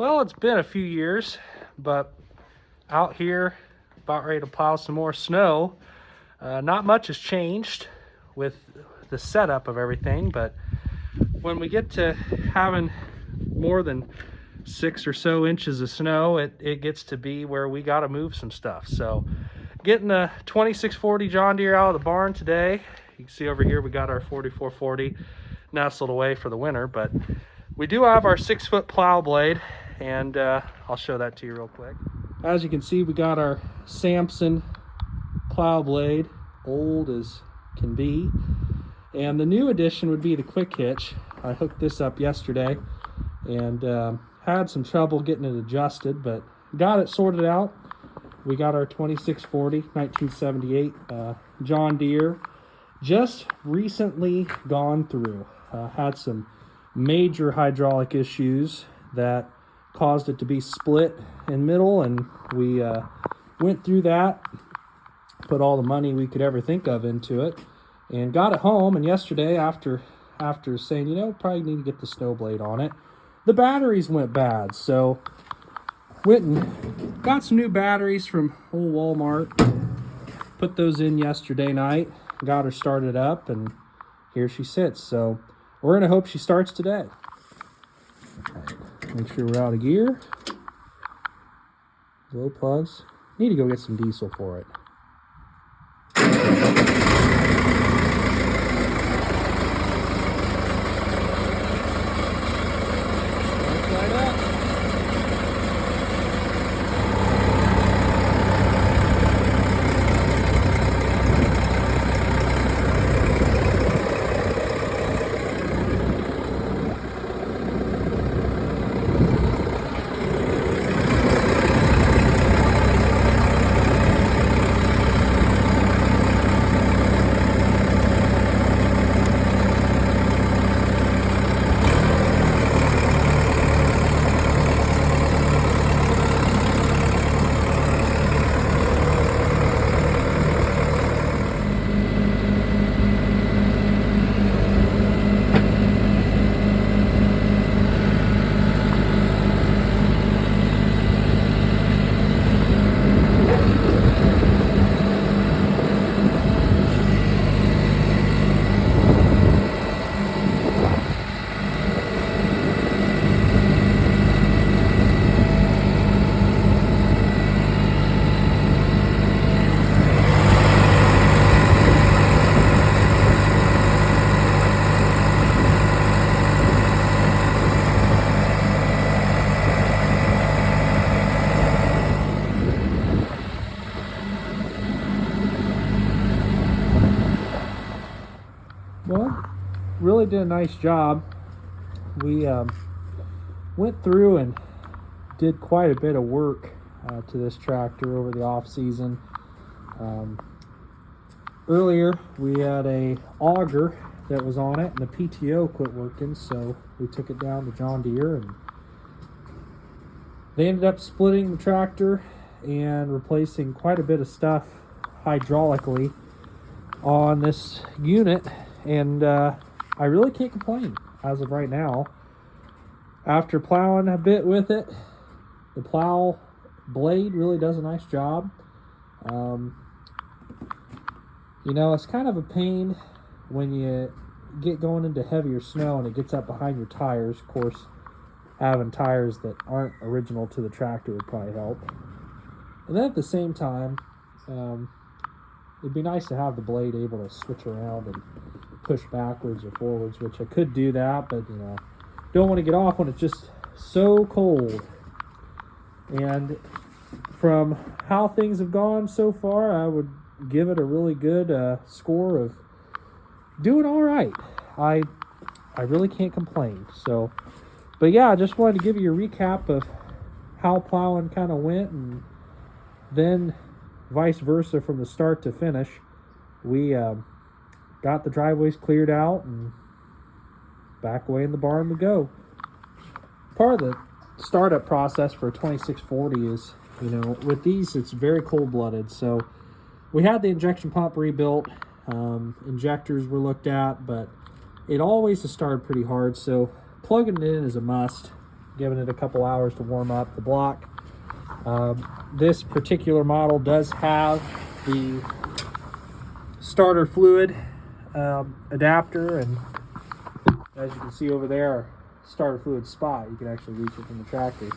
Well, it's been a few years, but out here, about ready to plow some more snow. Not much has changed with the setup of everything, but when we get to having more than 6 or so inches of snow, it gets to be where we got to move some stuff. So getting the 2640 John Deere out of the barn today. You can see over here we got our 4440 nestled away for the winter, but we do have our 6-foot plow blade, and I'll show that to you real quick. As you can see, we got our Samson plow blade, old as can be, and the new addition would be the quick hitch. I hooked this up yesterday and had some trouble getting it adjusted, but got it sorted out. We got our 2640 1978 John Deere, just recently gone through. Had some major hydraulic issues that caused it to be split in middle, and we went through that, put all the money we could ever think of into it, and got it home. And yesterday, after saying, you know, probably need to get the snow blade on it, the batteries went bad. So went and got some new batteries from old Walmart, put those in yesterday night, got her started up, and here she sits. So we're gonna hope she starts today. Make sure we're out of gear. Glow plugs. Need to go get some diesel for it. Well, really did a nice job. We went through and did quite a bit of work to this tractor over the off season. Earlier we had a auger that was on it, and the PTO quit working, so we took it down to John Deere, and they ended up splitting the tractor and replacing quite a bit of stuff hydraulically on this unit. And I really can't complain as of right now. After plowing a bit with it, the plow blade really does a nice job. You know, it's kind of a pain when you get going into heavier snow and it gets up behind your tires. Of course, having tires that aren't original to the tractor would probably help. And then at the same time, it'd be nice to have the blade able to switch around and push backwards or forwards, which I could do that, but you know, don't want to get off when it's just so cold. And from how things have gone so far, I would give it a really good score of doing all right. I really can't complain. So, but yeah, I just wanted to give you a recap of how plowing kind of went, and then vice versa from the start to finish. We got the driveways cleared out and back away in the barn we go. Part of the startup process for a 2640 is, you know, with these it's very cold-blooded. So we had the injection pump rebuilt, injectors were looked at, but it always has started pretty hard, so plugging it in is a must. giving it a couple hours to warm up the block. This particular model does have the starter fluid adapter, and as you can see over there, starter fluid spot, you can actually reach it from the tractor.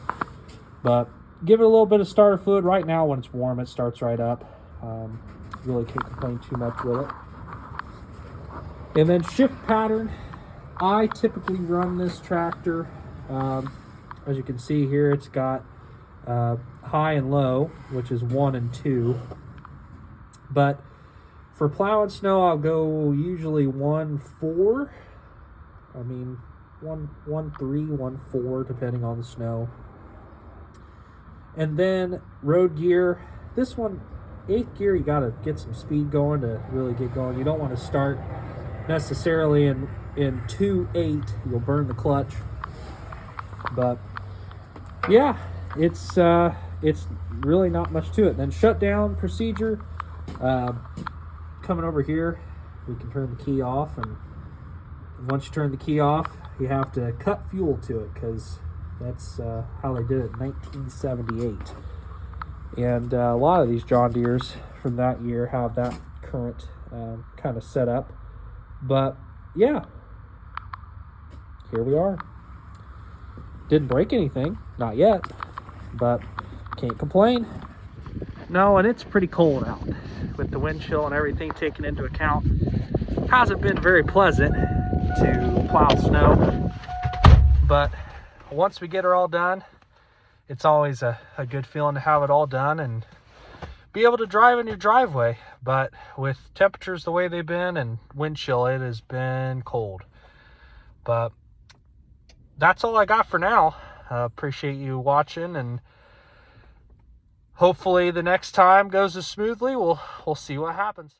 But give it a little bit of starter fluid. Right now when it's warm, it starts right up. Really can't complain too much with it. And then shift pattern, I typically run this tractor, as you can see here, it's got high and low, which is 1 and 2. But for plowing snow, I'll go usually 1-4. I mean, 1-3, 1-4, depending on the snow. And then road gear. This one, 8th gear, you got to get some speed going to really get going. You don't want to start necessarily in 2-8. You'll burn the clutch. But yeah, it's really not much to it. Then shutdown procedure. Coming over here, we can turn the key off, and once you turn the key off, you have to cut fuel to it, because that's how they did it in 1978. And a lot of these John Deeres from that year have that current kind of setup. But yeah, here we are. Didn't break anything, not yet, but can't complain. No, and it's pretty cold out with the wind chill and everything taken into account. Hasn't been very pleasant to plow snow, but once we get her all done, it's always a good feeling to have it all done and be able to drive in your driveway. But with temperatures the way they've been and wind chill, it has been cold. But that's all I got for now. Appreciate you watching, and hopefully the next time goes as smoothly. We'll see what happens.